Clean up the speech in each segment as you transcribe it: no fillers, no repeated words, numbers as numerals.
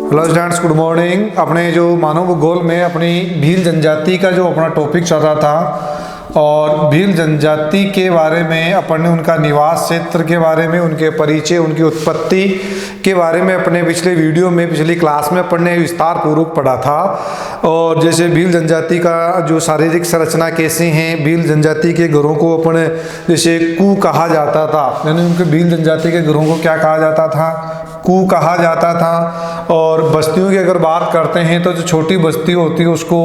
Hello students, good morning. अपने जो मानव भूगोल में अपनी भील जनजाति का जो अपना टॉपिक चल रहा था और भील जनजाति के बारे में अपन ने उनका निवास क्षेत्र के बारे में, उनके परिचय, उनकी उत्पत्ति के बारे में अपने पिछले वीडियो में, पिछली क्लास में अपन ने विस्तार पूर्वक पढ़ा था। और जैसे भील जनजाति का जो शारीरिक संरचना कैसे हैं, भील जनजाति के घरों को अपन जैसे कू कहा जाता था, यानी उनके भील जनजाति के घरों को क्या कहा जाता था, कू कहा जाता था। और बस्तियों की अगर बात करते हैं तो जो छोटी बस्ती होती है उसको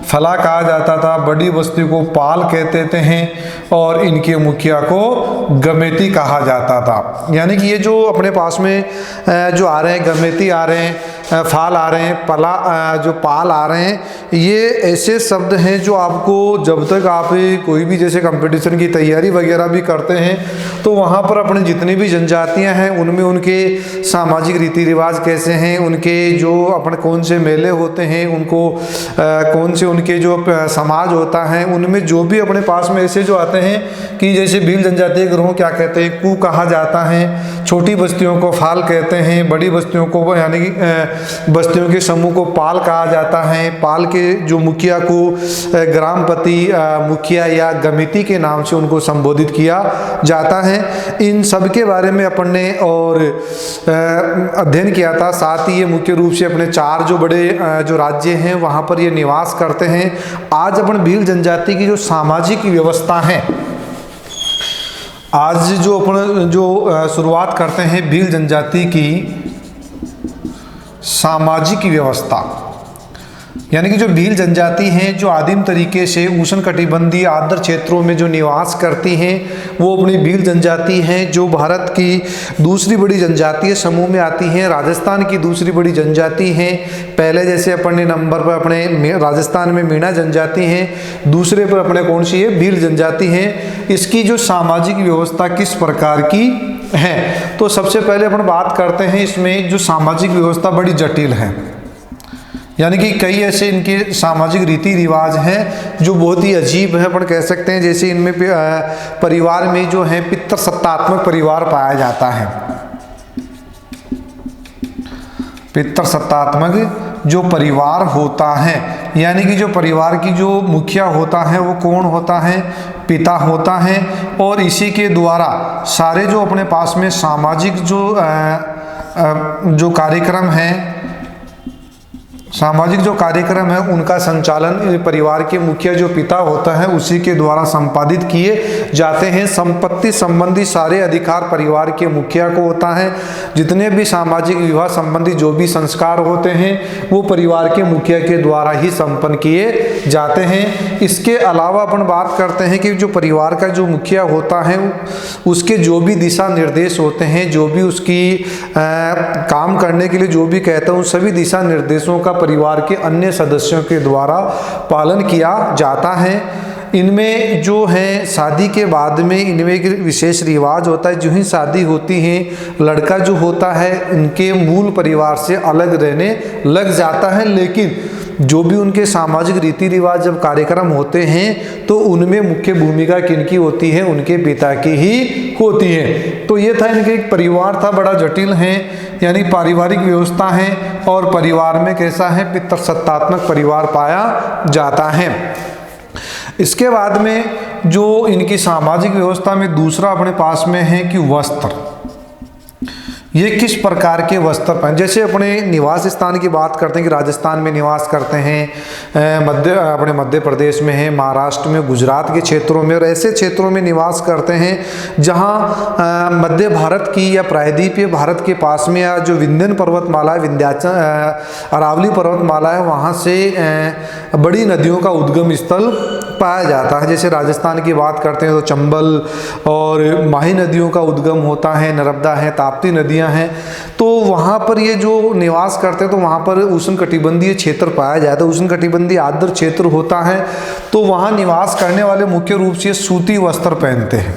फला कहा जाता था, बड़ी बस्ती को पाल कहते हैं और इनके मुखिया को गमेती कहा जाता था। यानी कि ये जो अपने पास में जो आ रहे हैं, गमेती आ रहे हैं, फाल आ रहे हैं, पला जो पाल आ रहे हैं, ये ऐसे शब्द हैं जो आपको जब तक आप कोई भी जैसे कंपटीशन की तैयारी वगैरह भी करते हैं तो वहाँ पर अपने जितनी भी जनजातियाँ हैं उनमें उनके सामाजिक रीति रिवाज कैसे हैं, उनके जो अपने कौन से मेले होते हैं, उनको कौन से उनके जो समाज होता है, उनमें जो भी अपने पास में ऐसे जो आते हैं कि जैसे भील जनजातीय ग्रोह क्या कहते हैं, कू कहा जाता है, छोटी बस्तियों को फाल कहते हैं, बड़ी बस्तियों को यानी कि बस्तियों के समूह को पाल कहा जाता है। पाल के जो मुखिया को ग्रामपति, मुखिया या गमिति के नाम से उनको संबोधित किया जाता है। इन सब के बारे में अपन ने और अध्ययन किया था। साथ ही ये मुख्य रूप से अपने चार जो बड़े जो राज्य हैं वहाँ पर ये निवास करते हैं। आज अपन भील जनजाति की जो सामाजिक व्यवस्था है, आज जो अपन जो शुरुआत करते हैं भील जनजाति की सामाजिक व्यवस्था, यानी कि जो भील जनजाति हैं जो आदिम तरीके से उष्णकटिबंधीय आर्द्र क्षेत्रों में जो निवास करती हैं वो अपनी भील जनजाति हैं, जो भारत की दूसरी बड़ी जनजातीय समूह में आती हैं। राजस्थान की दूसरी बड़ी जनजाति हैं। पहले जैसे अपने नंबर पर अपने राजस्थान में मीणा जनजाति हैं, दूसरे पर अपने कौन सी है, भील जनजाति हैं। इसकी जो सामाजिक व्यवस्था किस प्रकार की है, तो सबसे पहले अपन बात करते हैं इसमें जो सामाजिक व्यवस्था बड़ी जटिल है, यानी कि कई ऐसे इनके सामाजिक रीति रिवाज हैं जो बहुत ही अजीब है। अपन कह सकते हैं जैसे इनमें परिवार में जो है पितृसत्तात्मक परिवार पाया जाता है। पितृसत्तात्मक जो परिवार होता है, यानी कि जो परिवार की जो मुखिया होता है वो कौन होता है, पिता होता है। और इसी के द्वारा सारे जो अपने पास में सामाजिक जो कार्यक्रम है, सामाजिक जो कार्यक्रम है उनका संचालन परिवार के मुखिया जो पिता होता है उसी के द्वारा संपादित किए जाते हैं। संपत्ति संबंधी सारे अधिकार परिवार के मुखिया को होता है। जितने भी सामाजिक विवाह संबंधी जो भी संस्कार होते हैं वो परिवार के मुखिया के द्वारा ही संपन्न किए जाते हैं। इसके अलावा अपन बात करते हैं कि जो परिवार का जो मुखिया होता है उसके जो भी दिशा निर्देश होते हैं, जो भी उसकी काम करने के लिए जो भी कहता है, उन सभी दिशा निर्देशों का परिवार के अन्य सदस्यों के द्वारा पालन किया जाता है। इनमें जो है शादी के बाद में इनमें एक विशेष रिवाज होता है। जो ही शादी होती है लड़का जो होता है उनके मूल परिवार से अलग रहने लग जाता है, लेकिन जो भी उनके सामाजिक रीति रिवाज जब कार्यक्रम होते हैं तो उनमें मुख्य भूमिका किनकी होती है, उनके पिता की ही होती है। तो ये था इनके एक परिवार था, बड़ा जटिल है, यानी पारिवारिक व्यवस्था है। और परिवार में कैसा है, पितृसत्तात्मक परिवार पाया जाता है। इसके बाद में जो इनकी सामाजिक व्यवस्था में दूसरा अपने पास में है कि वस्त्र, ये किस प्रकार के वस्त्र पहन, जैसे अपने निवास स्थान की बात करते हैं कि राजस्थान में निवास करते हैं, अपने मध्य प्रदेश में है, महाराष्ट्र में, गुजरात के क्षेत्रों में, और ऐसे क्षेत्रों में निवास करते हैं जहां मध्य भारत की या प्रायद्वीपीय भारत के पास में या जो विंध्यन पर्वतमाला है, विंध्याचल अरावली पर्वतमाला है, वहाँ से बड़ी नदियों का उद्गम स्थल पाया जाता है। जैसे राजस्थान की बात करते हैं तो चंबल और माही नदियों का उद्गम होता है, नर्मदा है, ताप्ती नदियां हैं। तो वहाँ पर ये जो निवास करते हैं तो वहाँ पर उष्णकटिबंधीय क्षेत्र पाया जाता है, उष्णकटिबंधीय आर्द्र क्षेत्र होता है। तो वहाँ निवास करने वाले मुख्य रूप से सूती वस्त्र पहनते हैं,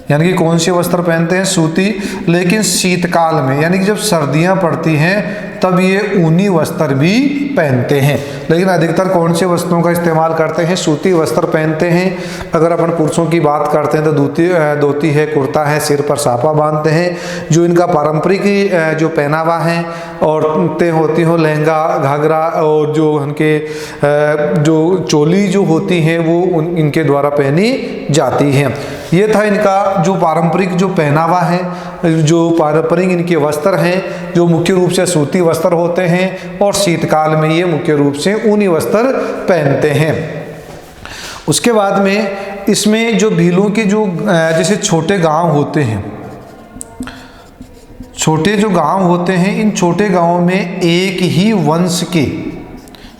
यानी कि कौन से वस्त्र पहनते हैं? सूती। लेकिन शीतकाल में यानी कि जब सर्दियां पड़ती हैं तब ये ऊनी वस्त्र भी पहनते हैं। लेकिन अधिकतर कौन से वस्त्रों का इस्तेमाल करते हैं? सूती वस्त्र पहनते हैं। अगर अपन पुरुषों की बात करते हैं तो धोती है, कुर्ता है, सिर पर साफा बांधते हैं, जो इनका पारंपरिक जो पहनावा है। औरतें होती हो लहंगा, घाघरा, और जो उनके जो चोली जो होती हैं वो इनके द्वारा पहनी जाती हैं। ये था इनका जो पारंपरिक जो पहनावा है, जो पारंपरिक इनके वस्त्र हैं, जो मुख्य रूप से सूती वस्त्र होते हैं और शीतकाल में ये मुख्य रूप से ऊनी वस्त्र पहनते हैं। उसके बाद में इसमें जो भीलों के जो जैसे छोटे गांव होते हैं, छोटे जो गांव होते हैं, इन छोटे गांवों में एक ही वंश के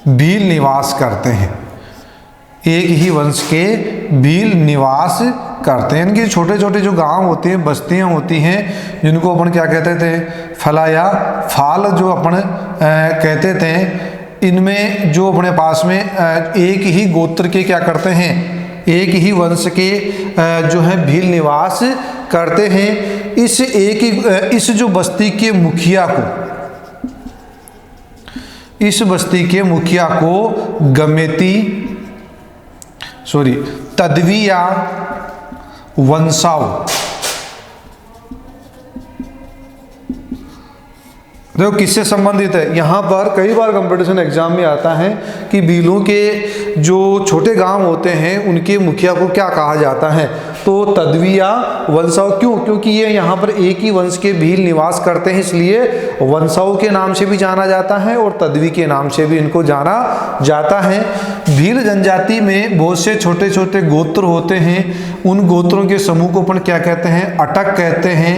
भील निवास करते हैं। एक ही वंश के भील निवास करते हैं। इनके छोटे छोटे जो गांव होते हैं, बस्तियां होती हैं, जिनको अपन क्या कहते थे? फला या फाल जो अपन कहते थे। इनमें जो अपने पास में एक ही गोत्र के क्या करते हैं? एक ही वंश के जो है भील निवास करते हैं। इस जो बस्ती के मुखिया को, इस बस्ती के मुखिया को तदवी या वंशाव, देखो किससे संबंधित है? यहाँ पर कई बार कंपटीशन एग्जाम में आता है कि भीलों के जो छोटे गांव होते हैं उनके मुखिया को क्या कहा जाता है? तो तदवी या वंशाव। क्यों? क्योंकि ये यहाँ पर एक ही वंश के भील निवास करते हैं, इसलिए वंशाव के नाम से भी जाना जाता है और तदवी के नाम से भी इनको जाना जाता है। भील जनजाति में बहुत से छोटे छोटे गोत्र होते हैं। उन गोत्रों के समूह को अपन क्या कहते हैं? अटक कहते हैं,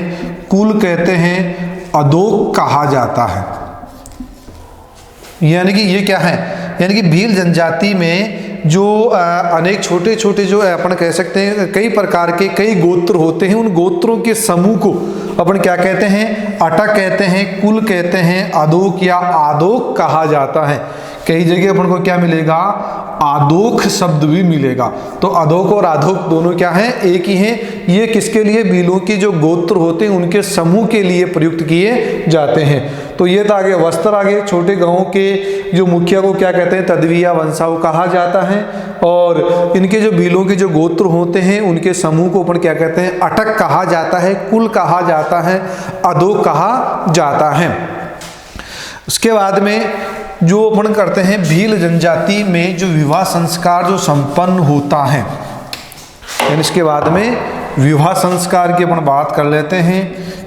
कुल कहते हैं, अदोक कहा जाता है। यानी कि ये क्या है? यानी कि भील जनजाति में जो अनेक छोटे छोटे जो अपन कह सकते हैं कई प्रकार के कई गोत्र होते हैं, उन गोत्रों के समूह को अपन क्या कहते हैं? अटक कहते हैं, कुल कहते हैं, अदोक या आदोक कहा जाता है। कई जगह अपन को क्या मिलेगा? आदोक शब्द भी मिलेगा। तो अदोक और आदोक दोनों क्या हैं? एक ही हैं। ये किसके लिए? भीलों के जो गोत्र होते हैं उनके समूह के लिए प्रयुक्त किए जाते हैं। तो ये था आगे वस्त्र। आगे छोटे गांवों के जो मुखिया को क्या कहते हैं? तदवी या वंशाव कहा जाता है। और इनके जो भीलों के जो गोत्र होते हैं उनके समूह को अपन क्या कहते हैं? अटक कहा जाता है, कुल कहा जाता है, अदोक कहा जाता है। उसके बाद में जो अपन करते हैं भील जनजाति में जो विवाह संस्कार जो संपन्न होता है, इसके बाद में विवाह संस्कार की अपन बात कर लेते हैं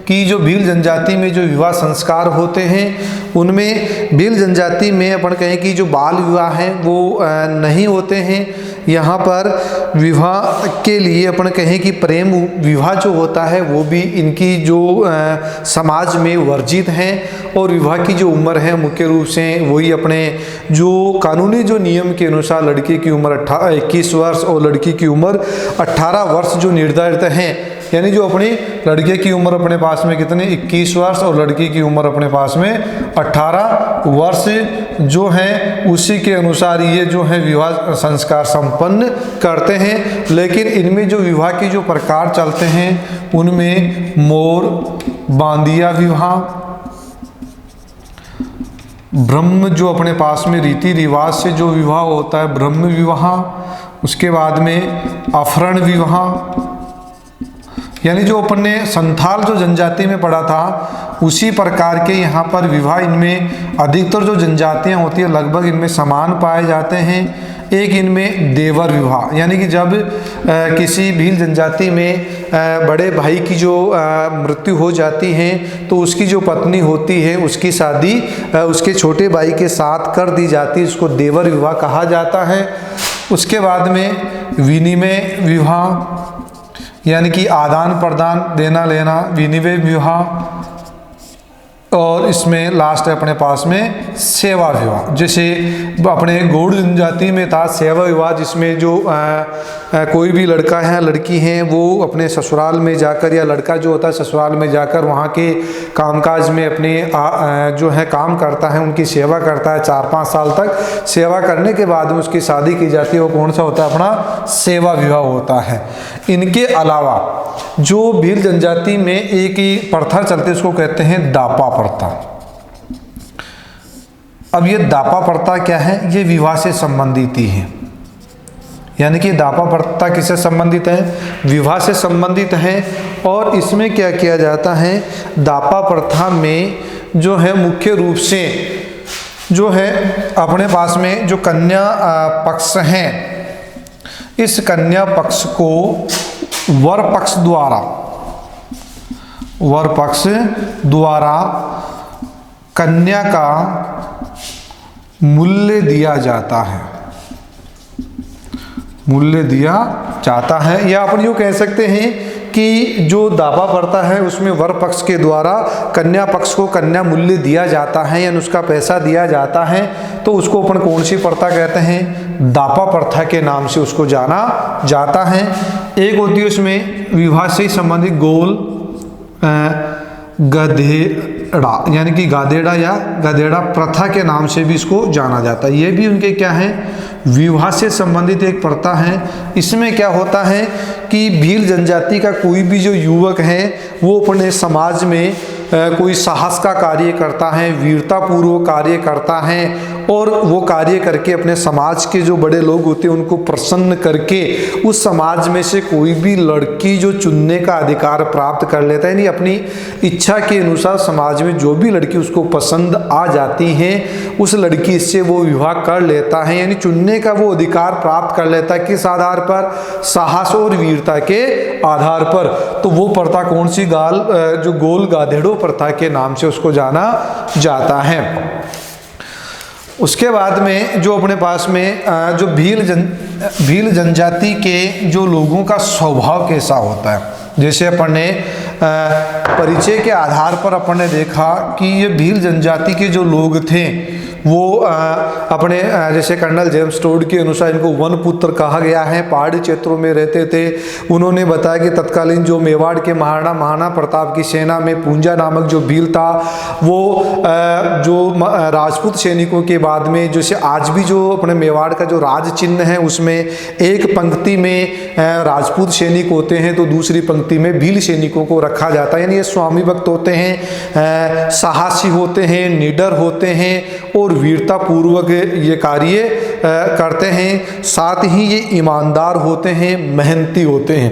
कि जो भील जनजाति में जो विवाह संस्कार होते हैं उनमें भील जनजाति में अपन कहें कि जो बाल विवाह हैं वो नहीं होते हैं। यहाँ पर विवाह के लिए अपन कहें कि प्रेम विवाह जो होता है वो भी इनकी जो समाज में वर्जित है। और विवाह की जो उम्र है मुख्य रूप से वही अपने जो कानूनी जो नियम के अनुसार लड़के की उम्र 21 वर्ष और लड़की की उम्र 18 वर्ष जो निर्धारित है। यानी जो अपनी लड़के की उम्र अपने पास में कितने? 21 वर्ष और लड़की की उम्र अपने पास में 18 वर्ष जो है, उसी के अनुसार ये जो है विवाह संस्कार संपन्न करते हैं। लेकिन इनमें जो विवाह की जो प्रकार चलते हैं उनमें मोर, बांदिया विवाह, ब्रह्म जो अपने पास में रीति रिवाज से जो विवाह होता है ब्रह्म विवाह, उसके बाद में अफरण विवाह, यानी जो अपन ने संथाल जो जनजाति में पढ़ा था उसी प्रकार के यहाँ पर विवाह इनमें अधिकतर जो जनजातियाँ होती है लगभग इनमें समान पाए जाते हैं। एक इनमें देवर विवाह, यानी कि जब किसी भील जनजाति में बड़े भाई की जो मृत्यु हो जाती है तो उसकी जो पत्नी होती है उसकी शादी उसके छोटे भाई के साथ कर दी जाती है, उसको देवर विवाह कहा जाता है। उसके बाद में विनिमय विवाह, यानी कि आदान प्रदान देना लेना, विनिमय विवाह। और इसमें लास्ट है अपने पास में सेवा विवाह। जैसे अपने गौड़ जनजाति में था सेवा विवाह, जिसमें जो कोई भी लड़का है लड़की है वो अपने ससुराल में जाकर, या लड़का जो होता है ससुराल में जाकर वहाँ के कामकाज में अपने जो है काम करता है, उनकी सेवा करता है 4-5 साल तक। सेवा करने के बाद में उसकी शादी की जाती है, वो कौन सा होता है? अपना सेवा विवाह होता है। इनके अलावा जो भील जनजाति में एक ही प्रथा चलती है उसको कहते हैं दापा प्रथा। अब ये दापा प्रथा क्या है? ये विवाह से संबंधित ही है। यानी कि दापा प्रथा किससे संबंधित है? विवाह से संबंधित है। और इसमें क्या किया जाता है? दापा प्रथा में जो है मुख्य रूप से जो है अपने पास में जो कन्या पक्ष हैं, इस कन्या पक्ष को वर पक्ष द्वारा कन्या का मूल्य दिया जाता है, या अपन यूँ कह सकते हैं कि जो दावा प्रथा है उसमें वर पक्ष के द्वारा कन्या पक्ष को कन्या मूल्य दिया जाता है, यानी उसका पैसा दिया जाता है। तो उसको अपन कौन सी प्रथा कहते हैं? दापा प्रथा के नाम से उसको जाना जाता है। एक होती है उसमें विवाह से संबंधित गोल गधेड़ा, यानी कि गाधेड़ा या गधेड़ा प्रथा के नाम से भी इसको जाना जाता है। ये भी उनके क्या है? विवाह से संबंधित एक प्रथा है। इसमें क्या होता है कि भील जनजाति का कोई भी जो युवक है वो अपने समाज में कोई साहस का कार्य करता है, वीरतापूर्वक कार्य करता है, और वो कार्य करके अपने समाज के जो बड़े लोग होते हैं उनको प्रसन्न करके उस समाज में से कोई भी लड़की जो चुनने का अधिकार प्राप्त कर लेता है, यानी अपनी इच्छा के अनुसार समाज में जो भी लड़की उसको पसंद आ जाती है उस लड़की से वो विवाह कर लेता है, यानी चुनने का वो अधिकार प्राप्त कर लेता है। किस आधार पर? साहस और वीरता के आधार पर। तो वो प्रथा कौन सी? जो गोल गाधेड़ो प्रथा के नाम से उसको जाना जाता है। उसके बाद में जो अपने पास में जो भील जनजाति के जो लोगों का स्वभाव कैसा होता है, जैसे अपन ने परिचय के आधार पर अपन ने देखा कि ये भील जनजाति के जो लोग थे वो अपने जैसे कर्नल जेम्स टोड के अनुसार इनको वन पुत्र कहा गया है, पहाड़ी क्षेत्रों में रहते थे। उन्होंने बताया कि तत्कालीन जो मेवाड़ के महाराणा प्रताप की सेना में पूंजा नामक जो भील था वो जो राजपूत सैनिकों के बाद में जैसे आज भी जो अपने मेवाड़ का जो राज चिन्ह है उसमें एक पंक्ति में राजपूत सैनिक होते हैं तो दूसरी पंक्ति में भील सैनिकों को रखा जाता है। यानी ये स्वामी भक्त होते हैं, साहसी होते हैं, निडर होते हैं और वीरता पूर्वक ये कार्य करते हैं। साथ ही ये ईमानदार होते हैं, मेहनती होते हैं,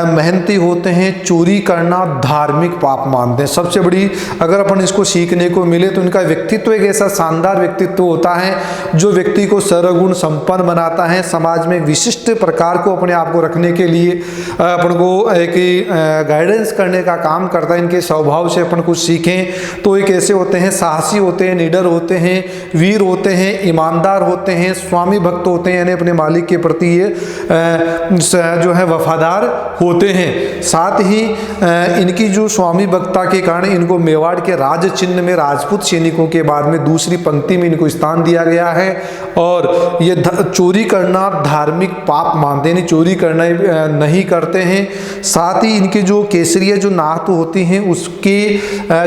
मेहनती होते हैं। चोरी करना धार्मिक पाप मानते हैं। सबसे बड़ी अगर अपन इसको सीखने को मिले तो इनका व्यक्तित्व एक ऐसा शानदार व्यक्तित्व होता है जो व्यक्ति को सर्वगुण संपन्न बनाता है। समाज में विशिष्ट प्रकार को अपने आप को रखने के लिए अपन को एक गाइडेंस करने का काम करता है। इनके स्वभाव से अपन कुछ सीखें तो एक ऐसे होते हैं, साहसी होते हैं, निडर होते हैं, वीर होते हैं, ईमानदार होते हैं, स्वामी भक्त होते हैं, यानी अपने मालिक के प्रति ये जो है वफादार होते हैं। साथ ही इनकी जो स्वामी भक्ता के कारण इनको मेवाड़ के राज चिन्ह में राजपूत सैनिकों के बाद में दूसरी पंक्ति में इनको स्थान दिया गया है। और ये चोरी करना धार्मिक पाप मानते हैं, चोरी करना नहीं करते हैं। साथ ही इनके जो केसरिया जो नाक होती हैं उसके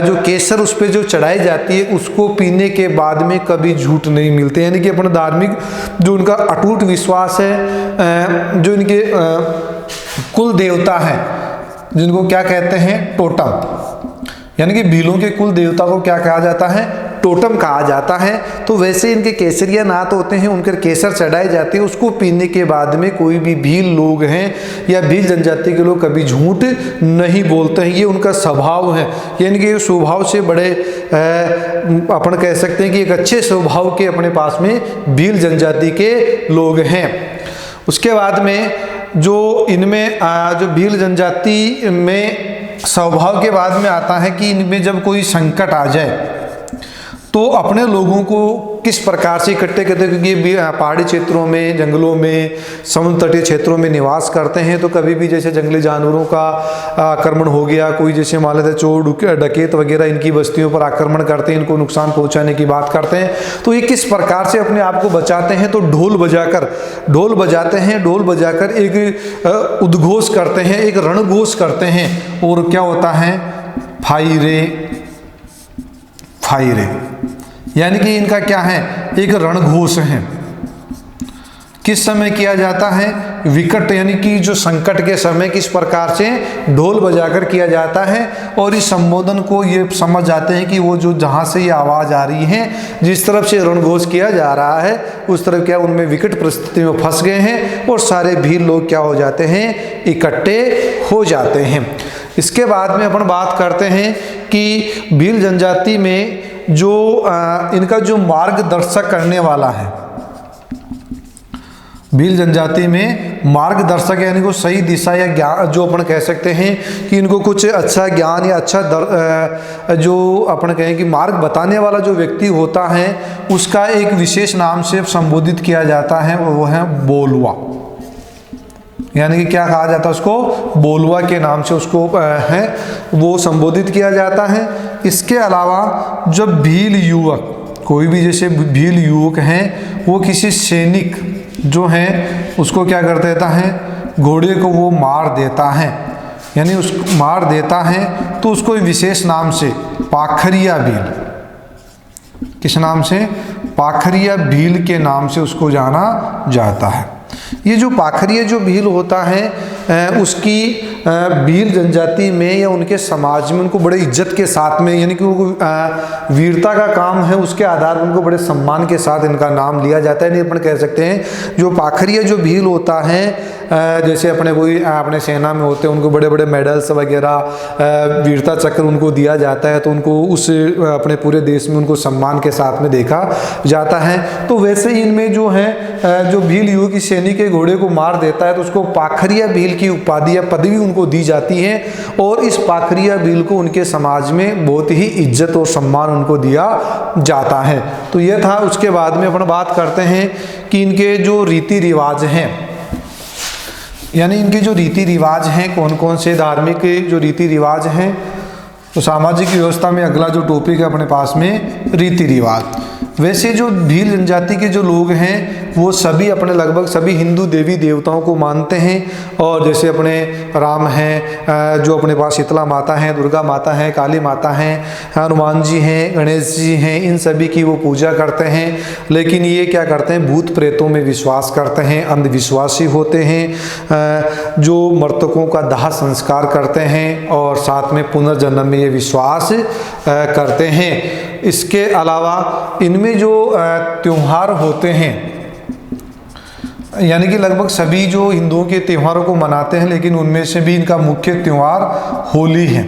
जो केसर उस पर जो चढ़ाई जाती है उसको पीने के बाद में कभी झूठ नहीं मिलते। यानी कि अपना धार्मिक जो उनका अटूट विश्वास है, जो इनके कुल देवता है जिनको क्या कहते हैं? टोटम। यानी कि भीलों के कुल देवता को क्या कहा जाता है? टोटम कहा जाता है। तो वैसे इनके केसरिया नाथ होते हैं, उनके केसर चढ़ाई जाती है, उसको पीने के बाद में कोई भी भील लोग हैं या भील जनजाति के लोग कभी झूठ नहीं बोलते हैं। ये उनका स्वभाव है। यानी कि स्वभाव से बड़े अपन कह सकते हैं कि एक अच्छे स्वभाव के अपने पास में भील जनजाति के लोग हैं। उसके बाद में जो इनमें जो भील जनजाति में स्वभाव के बाद में आता है कि इनमें जब कोई संकट आ जाए तो अपने लोगों को किस प्रकार से इकट्ठे करते हैं, क्योंकि पहाड़ी क्षेत्रों में, जंगलों में, समुद्र तटीय क्षेत्रों में निवास करते हैं, तो कभी भी जैसे जंगली जानवरों का आक्रमण हो गया, कोई जैसे मान लेते चोर डकैत वगैरह इनकी बस्तियों पर आक्रमण करते हैं, इनको नुकसान पहुंचाने की बात करते हैं, तो ये किस प्रकार से अपने आप को बचाते हैं, तो ढोल बजाते हैं, ढोल बजाकर एक उद्घोष करते हैं, एक रणघोष करते हैं, और क्या होता है, फाइरे फाइरे, यानी कि इनका क्या है, एक रणघोष है। किस समय किया जाता है, विकट यानी कि जो संकट के समय किस प्रकार से ढोल बजाकर किया जाता है, और इस संबोधन को ये समझ जाते हैं कि वो जो जहाँ से ये आवाज़ आ रही है, जिस तरफ से रणघोष किया जा रहा है, उस तरफ क्या उनमें विकट परिस्थिति में फंस गए हैं, और सारे भील लोग क्या हो जाते हैं, इकट्ठे हो जाते हैं। इसके बाद में अपन बात करते हैं कि भील जनजाति में जो इनका जो मार्गदर्शक करने वाला है, भील जनजाति में मार्गदर्शक यानी को सही दिशा या ज्ञान, जो अपन कह सकते हैं कि इनको कुछ अच्छा ज्ञान या अच्छा जो अपन कहें कि मार्ग बताने वाला जो व्यक्ति होता है, उसका एक विशेष नाम से संबोधित किया जाता है, वो है बोलवा, यानी कि क्या कहा जाता है उसको, बोलवा के नाम से उसको है वो संबोधित किया जाता है। इसके अलावा जब भील युवक, कोई भी जैसे भील युवक हैं, वो किसी सैनिक जो है उसको क्या कर देता है, घोड़े को वो मार देता है, यानी उसको मार देता है, तो उसको विशेष नाम से पाखरिया भील, किस नाम से, पाखरिया भील के नाम से उसको जाना जाता है। ये जो पाखरिया जो भील होता है उसकी भील जनजाति में या उनके समाज में उनको बड़े इज्जत के साथ में, यानी कि वो वीरता का काम है, उसके आधार पर उनको बड़े सम्मान के साथ इनका नाम लिया जाता है। नहीं अपन कह सकते हैं जो पाखरिया जो भील होता है, जैसे अपने सेना में होते हैं, उनको बड़े बड़े मेडल्स वगैरह, वीरता चक्र उनको दिया जाता है, तो उनको उस अपने पूरे देश में उनको सम्मान के साथ में देखा जाता है। तो वैसे ही इनमें जो है जो भील युवक की सैनिक के घोड़े को मार देता है, तो उसको पाखरिया भील की उपाधि या पदवी उनको दी जाती है, और इस पाखरिया भील को उनके समाज में बहुत ही इज्जत और सम्मान उनको दिया जाता है। तो यह था। उसके बाद में अपन बात करते हैं कि इनके जो रीति रिवाज हैं, यानी इनके जो रीति रिवाज हैं, कौन कौन से धार्मिक जो रीति रिवाज हैं, तो सामाजिक व्यवस्था में अगला जो टॉपिक है अपने पास में रीति रिवाज। वैसे जो भील जनजाति के जो लोग हैं वो सभी अपने लगभग सभी हिंदू देवी देवताओं को मानते हैं, और जैसे अपने राम हैं, जो अपने पास शीतला माता हैं, दुर्गा माता हैं, काली माता हैं, हनुमान जी हैं, गणेश जी हैं, इन सभी की वो पूजा करते हैं। लेकिन ये क्या करते हैं, भूत प्रेतों में विश्वास करते हैं, अंधविश्वासी होते हैं, जो मृतकों का दाह संस्कार करते हैं, और साथ में पुनर्जन्म में ये विश्वास करते हैं। इसके अलावा इनमें जो त्योहार होते हैं, यानी कि लगभग सभी जो हिंदुओं के त्योहारों को मनाते हैं, लेकिन उनमें से भी इनका मुख्य त्यौहार होली है।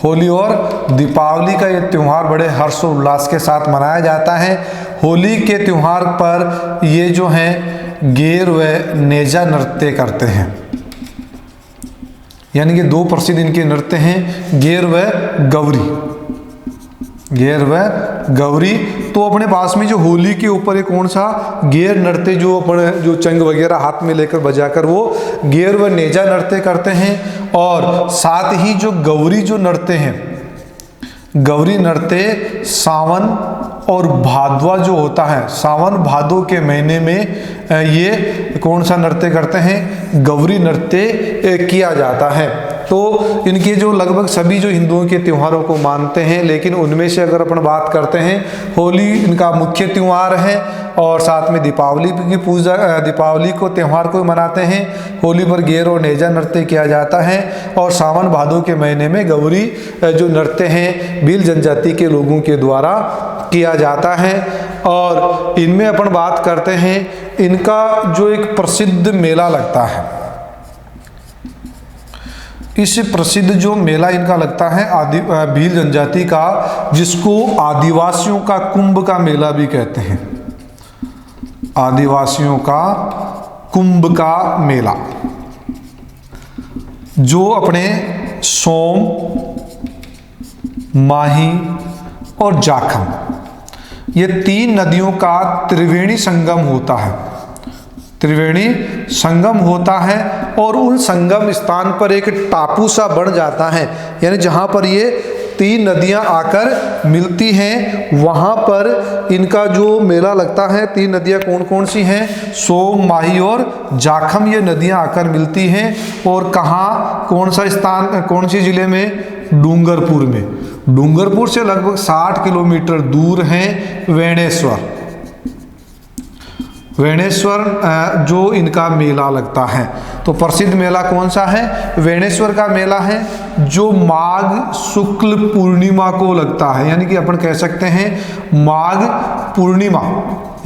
होली और दीपावली का ये त्यौहार बड़े हर्ष और उल्लास के साथ मनाया जाता है। होली के त्यौहार पर ये जो हैं गेर व नेजा नृत्य करते हैं, यानी कि दो प्रसिद्ध इनके नृत्य हैं, गेर व गौरी, गेर व गौरी। तो अपने पास में जो होली के ऊपर एक कौन सा गेर नृत्य, जो अपने जो चंग वगैरह हाथ में लेकर बजाकर वो गेर व नेजा नृत्य करते हैं। और साथ ही जो गौरी जो नृत्य हैं, गौरी नृत्य सावन और भादवा जो होता है, सावन भादो के महीने में ये कौन सा नृत्य करते हैं, गौरी नृत्य किया जाता है। तो इनके जो लगभग सभी जो हिंदुओं के त्योहारों को मानते हैं, लेकिन उनमें से अगर अपन बात करते हैं, होली इनका मुख्य त्यौहार है, और साथ में दीपावली की पूजा, दीपावली को त्यौहार को मनाते हैं। होली पर गेर और नेजा नृत्य किया जाता है, और सावन भादो के महीने में गौरी जो नृत्य हैं भील जनजाति के लोगों के द्वारा किया जाता है। और इनमें अपन बात करते हैं, इनका जो एक प्रसिद्ध मेला लगता है, इस प्रसिद्ध जो मेला इनका लगता है भील जनजाति का, जिसको आदिवासियों का कुंभ का मेला भी कहते हैं, आदिवासियों का कुंभ का मेला, जो अपने सोम, माही और जाखम, ये 3 नदियों का त्रिवेणी संगम होता है, त्रिवेणी संगम होता है और उन संगम स्थान पर एक टापू सा बन जाता है, यानी जहाँ पर ये 3 नदियाँ आकर मिलती हैं वहाँ पर इनका जो मेला लगता है। 3 नदियाँ कौन कौन सी हैं? सोम, माही और जाखम, ये नदियाँ आकर मिलती हैं। और कहाँ, कौन सा स्थान, कौन सी जिले में? डूंगरपुर में। डूंगरपुर से लगभग 60 किलोमीटर दूर है वेणेश्वर। वेणेश्वर जो इनका मेला लगता है, तो प्रसिद्ध मेला कौन सा है? वेणेश्वर का मेला है, जो माघ शुक्ल पूर्णिमा को लगता है, यानी कि अपन कह सकते हैं माघ पूर्णिमा,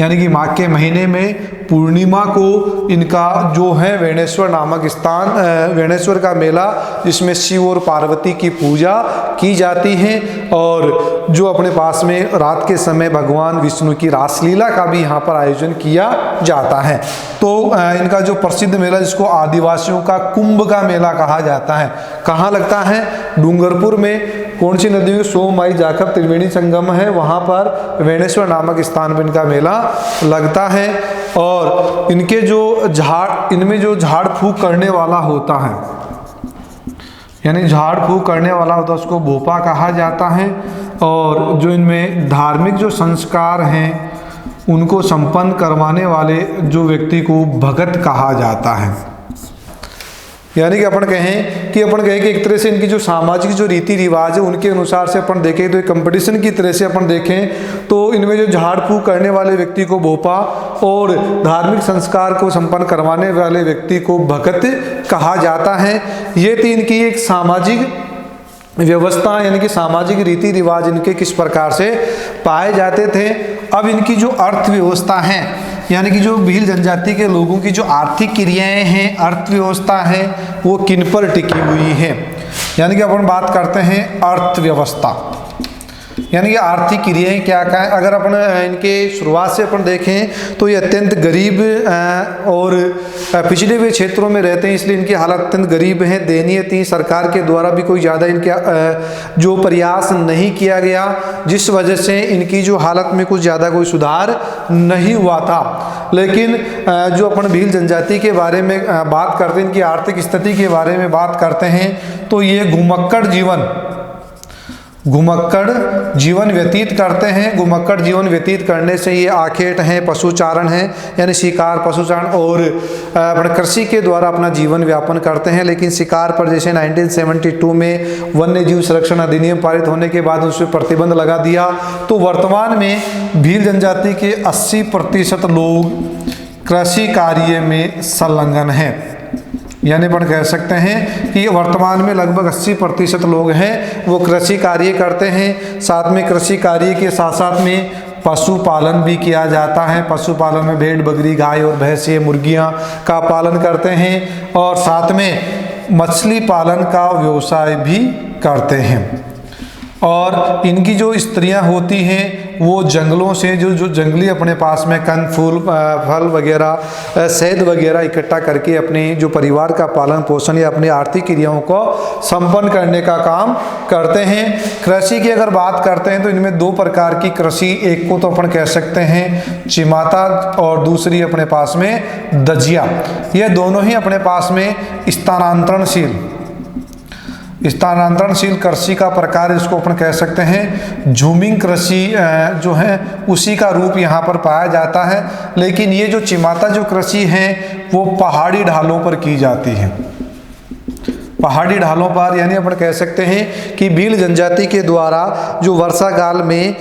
यानी कि माघ के महीने में पूर्णिमा को इनका जो है वेणेश्वर नामक स्थान, वेणेश्वर का मेला, जिसमें शिव और पार्वती की पूजा की जाती है। और जो अपने पास में रात के समय भगवान विष्णु की रासलीला का भी यहाँ पर आयोजन किया जाता है। तो इनका जो प्रसिद्ध मेला, जिसको आदिवासियों का कुंभ का मेला कहा जाता है, कहाँ लगता है? डूंगरपुर में। कौन सी नदी में? सोम, माही, जाखम त्रिवेणी संगम है, वहाँ पर वेणेश्वर नामक स्थान पर इनका मेला लगता है। और इनके जो इनमें जो झाड़ फूक करने वाला होता है, यानी झाड़ फूक करने वाला होता है, उसको भोपा कहा जाता है। और जो इनमें धार्मिक जो संस्कार हैं उनको संपन्न करवाने वाले जो व्यक्ति को भगत कहा जाता है। यानी कि अपन कहें कि एक तरह से इनकी जो सामाजिक जो रीति रिवाज है उनके अनुसार से अपन देखें तो एक कंपटीशन की तरह से अपन देखें तो इनमें जो झाड़ फूक करने वाले व्यक्ति को भोपा और धार्मिक संस्कार को संपन्न करवाने वाले व्यक्ति को भगत कहा जाता है। ये थी इनकी एक सामाजिक व्यवस्था, यानी कि सामाजिक रीति रिवाज इनके किस प्रकार से पाए जाते थे। अब इनकी जो अर्थव्यवस्था है, यानी कि जो भील जनजाति के लोगों की जो आर्थिक क्रियाएं हैं, अर्थव्यवस्था है, वो किन पर टिकी हुई है? यानी कि अपन बात करते हैं अर्थव्यवस्था, यानी कि आर्थिक क्रियाएं क्या क्या है। अगर अपन इनके शुरुआत से अपन देखें तो ये अत्यंत गरीब और पिछड़े हुए क्षेत्रों में रहते हैं, इसलिए इनकी हालत अत्यंत गरीब है, दयनीय थी। सरकार के द्वारा भी कोई ज़्यादा इनके जो प्रयास नहीं किया गया, जिस वजह से इनकी जो हालत में कुछ ज़्यादा कोई सुधार नहीं हुआ था। लेकिन जो अपन भील जनजाति के बारे में बात करते हैं, इनकी आर्थिक स्थिति के बारे में बात करते हैं, तो ये घुमक्कड़ जीवन व्यतीत करते हैं। घुमक्कड़ जीवन व्यतीत करने से ये आखेट हैं, पशुचारण हैं, यानी शिकार, पशुचारण और अपने कृषि के द्वारा अपना जीवन व्यापन करते हैं। लेकिन शिकार पर जैसे 1972 में वन्य जीव संरक्षण अधिनियम पारित होने के बाद उस पर प्रतिबंध लगा दिया, तो वर्तमान में भील जनजाति के 80% लोग कृषि कार्य में संलग्न हैं। यानी अपन कह सकते हैं कि वर्तमान में लगभग 80% लोग हैं वो कृषि कार्य करते हैं। साथ में कृषि कार्य के साथ साथ में पशुपालन भी किया जाता है। पशुपालन में भेड़, बकरी, गाय और भैंसे, मुर्गियां का पालन करते हैं और साथ में मछली पालन का व्यवसाय भी करते हैं। और इनकी जो स्त्रियां होती हैं वो जंगलों से जो जंगली अपने पास में कंद, फूल, फल वगैरह, शहद वगैरह इकट्ठा करके अपने जो परिवार का पालन पोषण या अपनी आर्थिक क्रियाओं को संपन्न करने का काम करते हैं। कृषि की अगर बात करते हैं तो इनमें 2 प्रकार की कृषि, एक को तो अपन कह सकते हैं चिमाता और दूसरी अपने पास में दजिया। ये दोनों ही अपने पास में स्थानांतरणशील कृषि का प्रकार, इसको अपन कह सकते हैं झूमिंग कृषि जो है उसी का रूप यहाँ पर पाया जाता है। लेकिन ये जो चिमाता जो कृषि है वो पहाड़ी ढालों पर की जाती है। पहाड़ी ढालों पर, यानी अपन कह सकते हैं कि भील जनजाति के द्वारा जो वर्षा काल में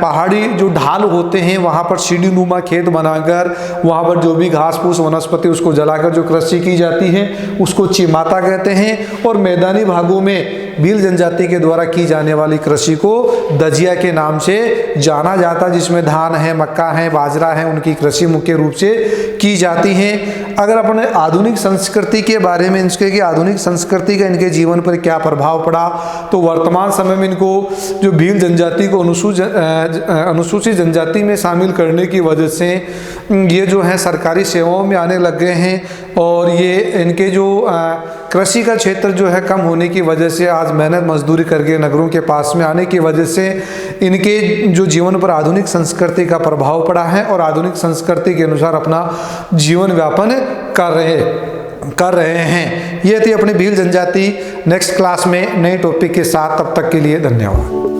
पहाड़ी जो ढाल होते हैं वहाँ पर सीढ़ी नुमा खेत बनाकर वहाँ पर जो भी घास फूस वनस्पति उसको जलाकर जो कृषि की जाती है उसको चिमाता कहते हैं। और मैदानी भागों में भील जनजाति के द्वारा की जाने वाली कृषि को दजिया के नाम से जाना जाता, जिसमें धान है, मक्का है, बाजरा है, उनकी कृषि मुख्य रूप से की जाती है। अगर अपन आधुनिक संस्कृति के बारे में इसके कि आधुनिक संस्कृति संस्कृति का इनके जीवन पर क्या प्रभाव पड़ा। तो वर्तमान समय में इनको जो भील जनजाति को अनुसूचित जनजाति में शामिल करने की वजह से ये जो है सरकारी सेवाओं में आने लग गए हैं, और ये इनके जो कृषि का क्षेत्र जो है कम होने की वजह से आज मेहनत मजदूरी करके नगरों के पास में आने की वजह से इनके जो जीवन पर आधुनिक संस्कृति का प्रभाव पड़ा है और आधुनिक संस्कृति के अनुसार अपना जीवन व्यापन कर रहे हैं। ये थी अपनी भील जनजाति। नेक्स्ट क्लास में नए टॉपिक के साथ, तब तक के लिए धन्यवाद।